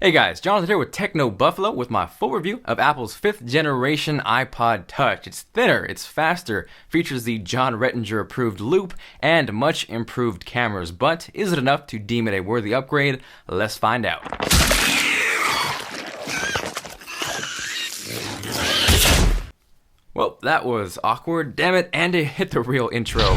Hey guys, Jonathan here with Techno Buffalo with my full review of Apple's 5th generation iPod Touch. It's thinner, it's faster, features the John Rettinger approved loop, and much improved cameras. But is it enough to deem it a worthy upgrade? Let's find out. Well, that was awkward, damn it, and it hit the real intro.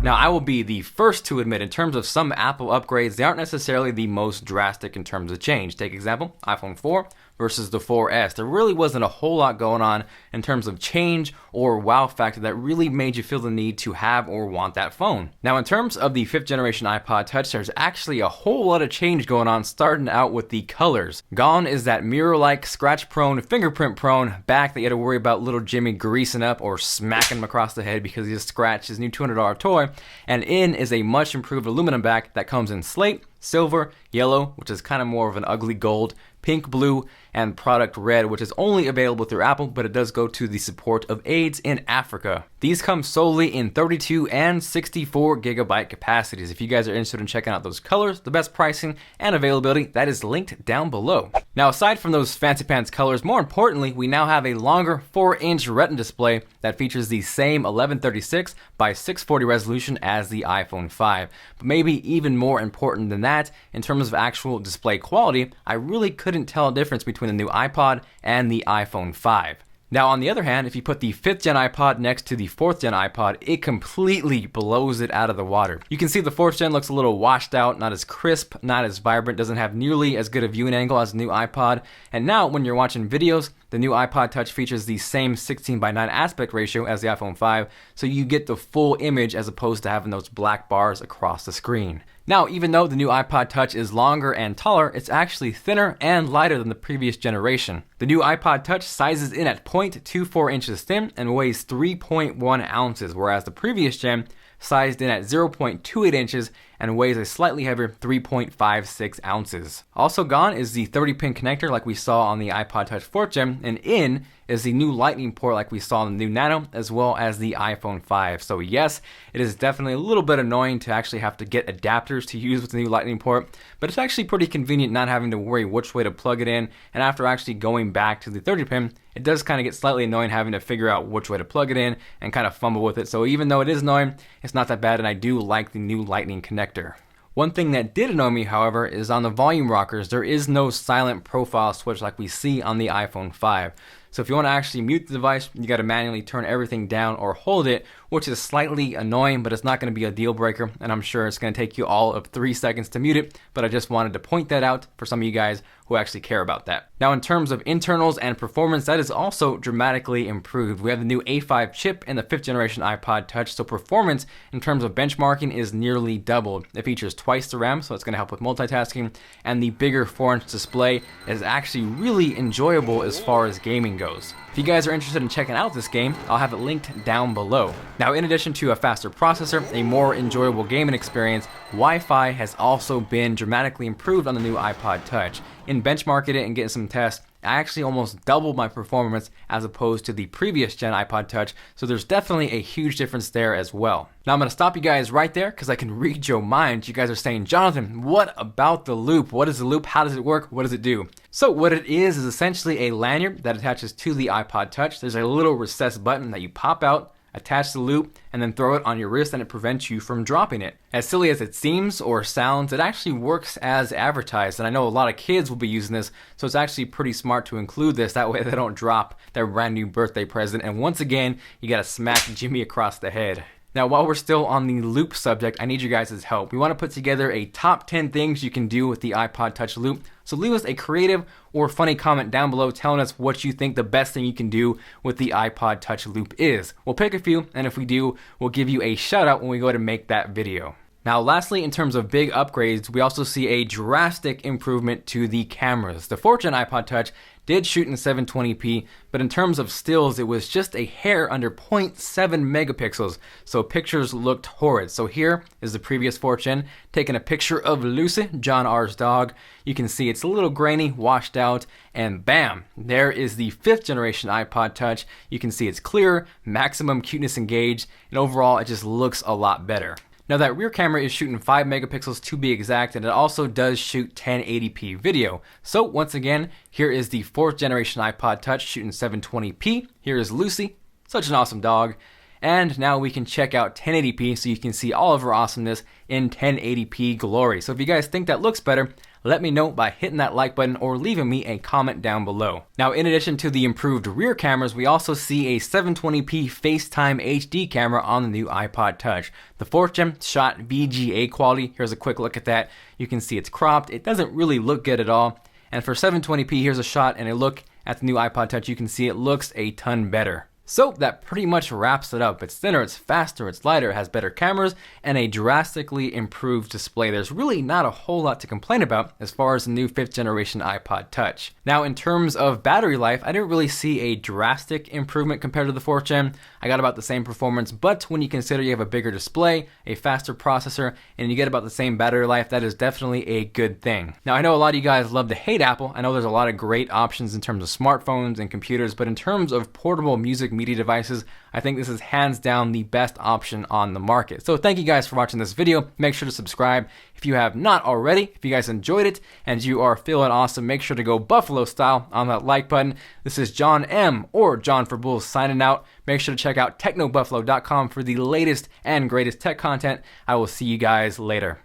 Now, I will be the first to admit, in terms of some Apple upgrades, they aren't necessarily the most drastic in terms of change. Take example, iPhone 4 versus the 4S. There really wasn't a whole lot going on in terms of change or wow factor that really made you feel the need to have or want that phone. Now, in terms of the 5th generation iPod Touch, there's actually a whole lot of change going on, starting out with the colors. Gone is that mirror-like, scratch-prone, fingerprint-prone back that you had to worry about little Jimmy greasing up or smacking him across the head because he just scratched his new $200 toy. And in is a much improved aluminum back that comes in slate, silver, yellow, which is kind of more of an ugly gold, pink, blue, and product red, which is only available through Apple, but it does go to the support of AIDS in Africa. These come solely in 32 and 64 gigabyte capacities. If you guys are interested in checking out those colors, the best pricing and availability, that is linked down below. Now, aside from those fancy pants colors, more importantly, we now have a longer 4-inch Retina display that features the same 1136 by 640 resolution as the iPhone 5. But maybe even more important than that, in terms of actual display quality, I really couldn't tell a difference between the new iPod and the iPhone 5. Now, on the other hand, if you put the 5th gen iPod next to the 4th gen iPod, it completely blows it out of the water. You can see the 4th gen looks a little washed out, not as crisp, not as vibrant, doesn't have nearly as good a viewing angle as the new iPod. And now, when you're watching videos, the new iPod Touch features the same 16:9 aspect ratio as the iPhone 5, so you get the full image as opposed to having those black bars across the screen. Now, even though the new iPod Touch is longer and taller, it's actually thinner and lighter than the previous generation. The new iPod Touch sizes in at 0.24 inches thin and weighs 3.1 ounces, whereas the previous gen sized in at 0.28 inches and weighs a slightly heavier 3.56 ounces. Also gone is the 30-pin connector like we saw on the iPod Touch 4th gen, and in is the new Lightning port like we saw on the new Nano, as well as the iPhone 5. So yes, it is definitely a little bit annoying to actually have to get adapters to use with the new Lightning port, but it's actually pretty convenient not having to worry which way to plug it in, and after actually going back to the 30-pin, it does kind of get slightly annoying having to figure out which way to plug it in and kind of fumble with it. So even though it is annoying, it's not that bad, and I do like the new Lightning connector. One thing that did annoy me, however, is on the volume rockers, there is no silent profile switch like we see on the iPhone 5. So if you want to actually mute the device, you got to manually turn everything down or hold it, which is slightly annoying, but it's not going to be a deal breaker, and I'm sure it's going to take you all of 3 seconds to mute it, but I just wanted to point that out for some of you guys who actually care about that. Now, in terms of internals and performance, that is also dramatically improved. We have the new A5 chip in the 5th generation iPod Touch, so performance in terms of benchmarking is nearly doubled. It features twice the RAM, so it's going to help with multitasking, and the bigger 4-inch display is actually really enjoyable as far as gaming goes. If you guys are interested in checking out this game, I'll have it linked down below. Now, in addition to a faster processor, a more enjoyable gaming experience, Wi-Fi has also been dramatically improved on the new iPod Touch. In benchmarking it and getting some tests, I actually almost doubled my performance as opposed to the previous gen iPod Touch, so there's definitely a huge difference there as well. Now I'm going to stop you guys right there because I can read your minds. You guys are saying, Jonathan, what about the loop? What is the loop? How does it work? What does it do? So what it is essentially a lanyard that attaches to the iPod Touch. There's a little recessed button that you pop out, attach the loop, and then throw it on your wrist, and it prevents you from dropping it. As silly as it seems or sounds, it actually works as advertised, and I know a lot of kids will be using this, so it's actually pretty smart to include this. That way they don't drop their brand new birthday present, and once again, you gotta smack Jimmy across the head. Now, while we're still on the loop subject, I need you guys' help. We want to put together a top 10 things you can do with the iPod Touch loop. So leave us a creative or funny comment down below telling us what you think the best thing you can do with the iPod Touch loop is. We'll pick a few, and if we do, we'll give you a shout out when we go to make that video. Now, lastly, in terms of big upgrades, we also see a drastic improvement to the cameras. The 4th gen iPod Touch did shoot in 720p, but in terms of stills, it was just a hair under 0.7 megapixels, so pictures looked horrid. So here is the previous 4th gen, taking a picture of Lucy, John R's dog. You can see it's a little grainy, washed out, and bam, there is the 5th generation iPod Touch. You can see it's clear, maximum cuteness engaged, and overall, it just looks a lot better. Now that rear camera is shooting 5 megapixels to be exact, and it also does shoot 1080p video. So once again, here is the 4th generation iPod Touch shooting 720p. Here is Lucy, such an awesome dog. And now we can check out 1080p so you can see all of her awesomeness in 1080p glory. So if you guys think that looks better, let me know by hitting that like button or leaving me a comment down below. Now, in addition to the improved rear cameras, we also see a 720p FaceTime HD camera on the new iPod Touch. The 4th gen shot VGA quality. Here's a quick look at that. You can see it's cropped. It doesn't really look good at all. And for 720p, here's a shot and a look at the new iPod Touch. You can see it looks a ton better. So that pretty much wraps it up. It's thinner, it's faster, it's lighter, it has better cameras, and a drastically improved display. There's really not a whole lot to complain about as far as the new 5th generation iPod Touch. Now, in terms of battery life, I didn't really see a drastic improvement compared to the 4th gen. I got about the same performance, but when you consider you have a bigger display, a faster processor, and you get about the same battery life, that is definitely a good thing. Now, I know a lot of you guys love to hate Apple. I know there's a lot of great options in terms of smartphones and computers, but in terms of portable music media devices, I think this is hands down the best option on the market. So thank you guys for watching this video. Make sure to subscribe if you have not already. If you guys enjoyed it and you are feeling awesome, make sure to go Buffalo style on that like button. This is John M. or John for Bulls signing out. Make sure to check out technobuffalo.com for the latest and greatest tech content. I will see you guys later.